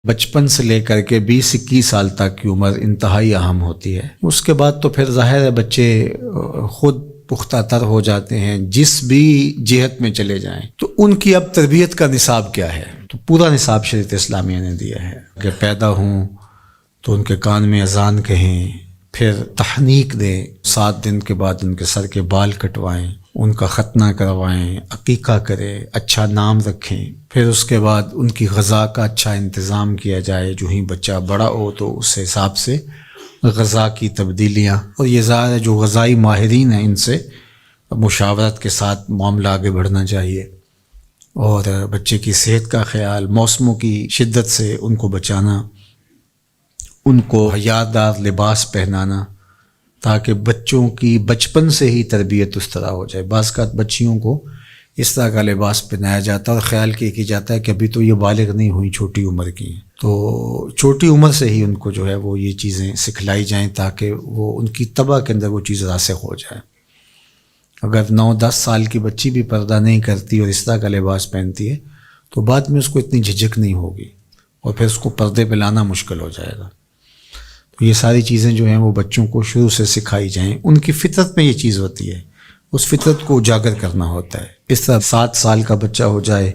بچپن سے لے کر کے 20-21 سال تک کی عمر انتہائی اہم ہوتی ہے۔ اس کے بعد تو پھر ظاہر ہے بچے خود پختہ تر ہو جاتے ہیں، جس بھی جہت میں چلے جائیں۔ تو ان کی اب تربیت کا نصاب کیا ہے؟ تو پورا نصاب شریعت اسلامیہ نے دیا ہے کہ پیدا ہوں تو ان کے کان میں اذان کہیں، پھر تحنیک دیں، 7 دن کے بعد ان کے سر کے بال کٹوائیں، ان کا ختنہ کروائیں، عقیقہ کریں، اچھا نام رکھیں، پھر اس کے بعد ان کی غذا کا اچھا انتظام کیا جائے۔ جو ہی بچہ بڑا ہو تو اس حساب سے غذا کی تبدیلیاں، اور یہ ظاہر ہے جو غذائی ماہرین ہیں ان سے مشاورت کے ساتھ معاملہ آگے بڑھنا چاہیے، اور بچے کی صحت کا خیال، موسموں کی شدت سے ان کو بچانا، ان کو حیادار لباس پہنانا، تاکہ بچوں کی بچپن سے ہی تربیت اس طرح ہو جائے۔ بعض اوقات بچیوں کو اس طرح کا لباس پہنایا جاتا ہے اور خیال کی جاتا ہے کہ ابھی تو یہ بالغ نہیں ہوئی، چھوٹی عمر کی ہیں، تو چھوٹی عمر سے ہی ان کو جو ہے وہ یہ چیزیں سکھلائی جائیں تاکہ وہ ان کی طبع کے اندر وہ چیز راسخ ہو جائے۔ اگر 9-10 سال کی بچی بھی پردہ نہیں کرتی اور اس طرح کا لباس پہنتی ہے تو بعد میں اس کو اتنی جھجک نہیں ہوگی، اور پھر اس کو پردے پہ لانا مشکل ہو جائے گا۔ یہ ساری چیزیں جو ہیں وہ بچوں کو شروع سے سکھائی جائیں۔ ان کی فطرت میں یہ چیز ہوتی ہے، اس فطرت کو اجاگر کرنا ہوتا ہے۔ اس طرح 7 سال کا بچہ ہو جائے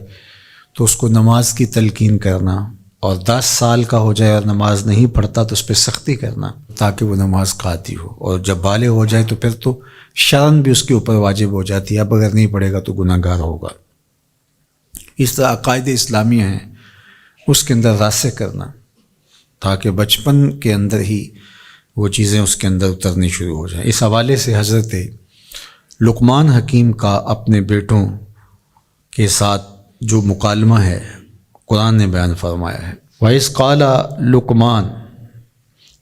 تو اس کو نماز کی تلقین کرنا، اور 10 سال کا ہو جائے اور نماز نہیں پڑھتا تو اس پہ سختی کرنا تاکہ وہ نماز قاتی ہو، اور جب بالغ ہو جائے تو پھر تو شرن بھی اس کے اوپر واجب ہو جاتی ہے، اب اگر نہیں پڑھے گا تو گناہ گار ہوگا۔ اس طرح عقائد اسلامیہ ہیں اس کے اندر راسخ کرنا تاکہ بچپن کے اندر ہی وہ چیزیں اس کے اندر اترنی شروع ہو جائیں۔ اس حوالے سے حضرت لقمان حکیم کا اپنے بیٹوں کے ساتھ جو مکالمہ ہے قرآن نے بیان فرمایا ہے۔ وَإِذْ قَالَ لقمان،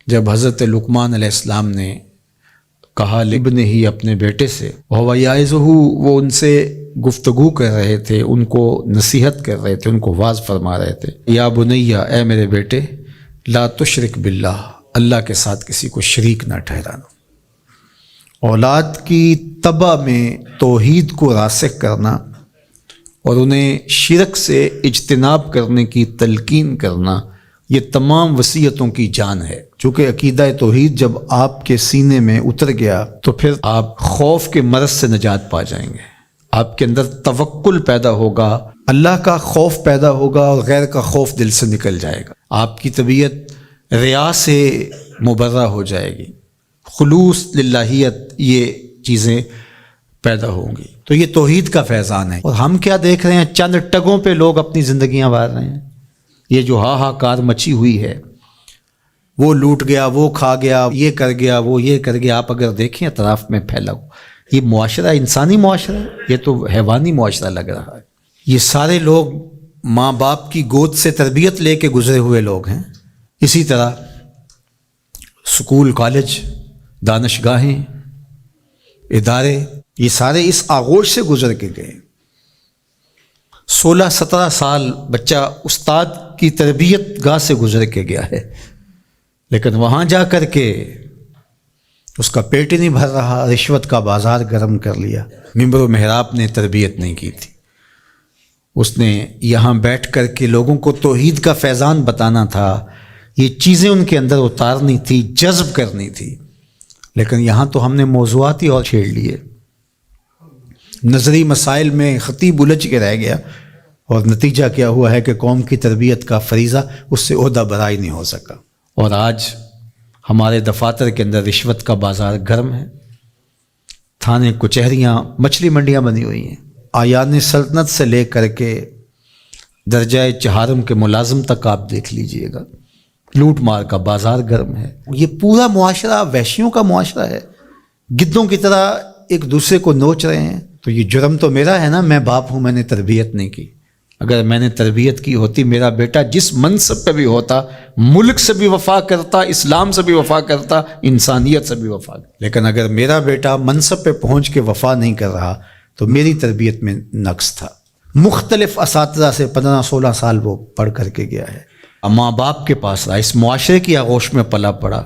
جب حضرت لقمان علیہ السلام نے کہا لابن ہی اپنے بیٹے سے، وَهُوَ يَعِظُهُ، وہ ان سے گفتگو کر رہے تھے، ان کو نصیحت کر رہے تھے، ان کو واعظ فرما رہے تھے، یا بنیہ، اے میرے بیٹے، لا تشرک باللہ، اللہ کے ساتھ کسی کو شریک نہ ٹھہرانا۔ اولاد کی طبع میں توحید کو راسخ کرنا اور انہیں شرک سے اجتناب کرنے کی تلقین کرنا، یہ تمام وصیتوں کی جان ہے۔ چونکہ عقیدہ توحید جب آپ کے سینے میں اتر گیا تو پھر آپ خوف کے مرض سے نجات پا جائیں گے، آپ کے اندر توکل پیدا ہوگا، اللہ کا خوف پیدا ہوگا، اور غیر کا خوف دل سے نکل جائے گا۔ آپ کی طبیعت ریا سے مبرہ ہو جائے گی، خلوص للہیت، یہ چیزیں پیدا ہوں گی۔ تو یہ توحید کا فیضان ہے۔ اور ہم کیا دیکھ رہے ہیں؟ چند ٹگوں پہ لوگ اپنی زندگیاں وار رہے ہیں۔ یہ جو ہاہاکار مچی ہوئی ہے، وہ لوٹ گیا، وہ کھا گیا، یہ کر گیا، وہ یہ کر گیا، آپ اگر دیکھیں اطراف میں پھیلا ہو، یہ معاشرہ انسانی معاشرہ ہے؟ یہ تو حیوانی معاشرہ لگ رہا ہے۔ یہ سارے لوگ ماں باپ کی گود سے تربیت لے کے گزرے ہوئے لوگ ہیں۔ اسی طرح سکول، کالج، دانشگاہیں، ادارے، یہ سارے اس آغوش سے گزر کے گئے۔ 16-17 سال بچہ استاد کی تربیت گاہ سے گزر کے گیا ہے، لیکن وہاں جا کر کے اس کا پیٹ ہی نہیں بھر رہا، رشوت کا بازار گرم کر لیا۔ ممبر و محراب نے تربیت نہیں کی تھی، اس نے یہاں بیٹھ کر کے لوگوں کو توحید کا فیضان بتانا تھا، یہ چیزیں ان کے اندر اتارنی تھی، جذب کرنی تھی، لیکن یہاں تو ہم نے موضوعات ہی اور چھیڑ لیے۔ نظری مسائل میں خطیب الجھ کے رہ گیا، اور نتیجہ کیا ہوا ہے کہ قوم کی تربیت کا فریضہ اس سے عہدہ برائی نہیں ہو سکا۔ اور آج ہمارے دفاتر کے اندر رشوت کا بازار گرم ہے، تھانے کچہریاں مچھلی منڈیاں بنی ہوئی ہیں، آیان سلطنت سے لے کر کے درجہ چہارم کے ملازم تک آپ دیکھ لیجئے گا، لوٹ مار کا بازار گرم ہے۔ یہ پورا معاشرہ وحشیوں کا معاشرہ ہے، گدوں کی طرح ایک دوسرے کو نوچ رہے ہیں۔ تو یہ جرم تو میرا ہے نا، میں باپ ہوں، میں نے تربیت نہیں کی۔ اگر میں نے تربیت کی ہوتی، میرا بیٹا جس منصب پہ بھی ہوتا، ملک سے بھی وفا کرتا، اسلام سے بھی وفا کرتا، انسانیت سے بھی وفا کرتا۔ لیکن اگر میرا بیٹا منصب پہ پہنچ کے وفا نہیں کر رہا تو میری تربیت میں نقص تھا۔ مختلف اساتذہ سے 15-16 سال وہ پڑھ کر کے گیا ہے، ماں باپ کے پاس رہا، اس معاشرے کی آغوش میں پلا پڑا،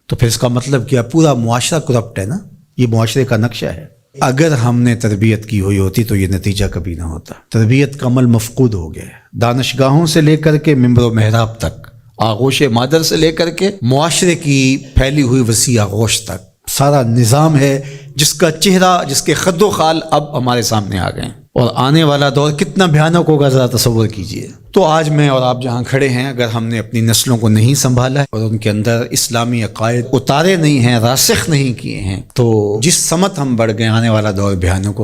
تو پھر اس کا مطلب کیا؟ پورا معاشرہ کرپٹ ہے نا، یہ معاشرے کا نقشہ ہے۔ اگر ہم نے تربیت کی ہوئی ہوتی تو یہ نتیجہ کبھی نہ ہوتا. تربیت کا عمل مفقود ہو گیا ہے. دانشگاہوں سے لے کر کے ممبر و محراب تک، آغوش مادر سے لے کر کے معاشرے کی پھیلی ہوئی وسیع آغوش تک سارا نظام ہے جس کا چہرہ، جس کے خد و خال اب ہمارے سامنے آ گئے ہیں. اور آنے والا دور کتنا بھیانک ہوگا ذرا تصور کیجئے. تو آج میں اور آپ جہاں کھڑے ہیں، اگر ہم نے اپنی نسلوں کو نہیں سنبھالا ہے اور ان کے اندر اسلامی عقائد اتارے نہیں ہیں، راسخ نہیں کیے ہیں، تو جس سمت ہم بڑھ گئے، آنے والا دور بھیانک ہوگا.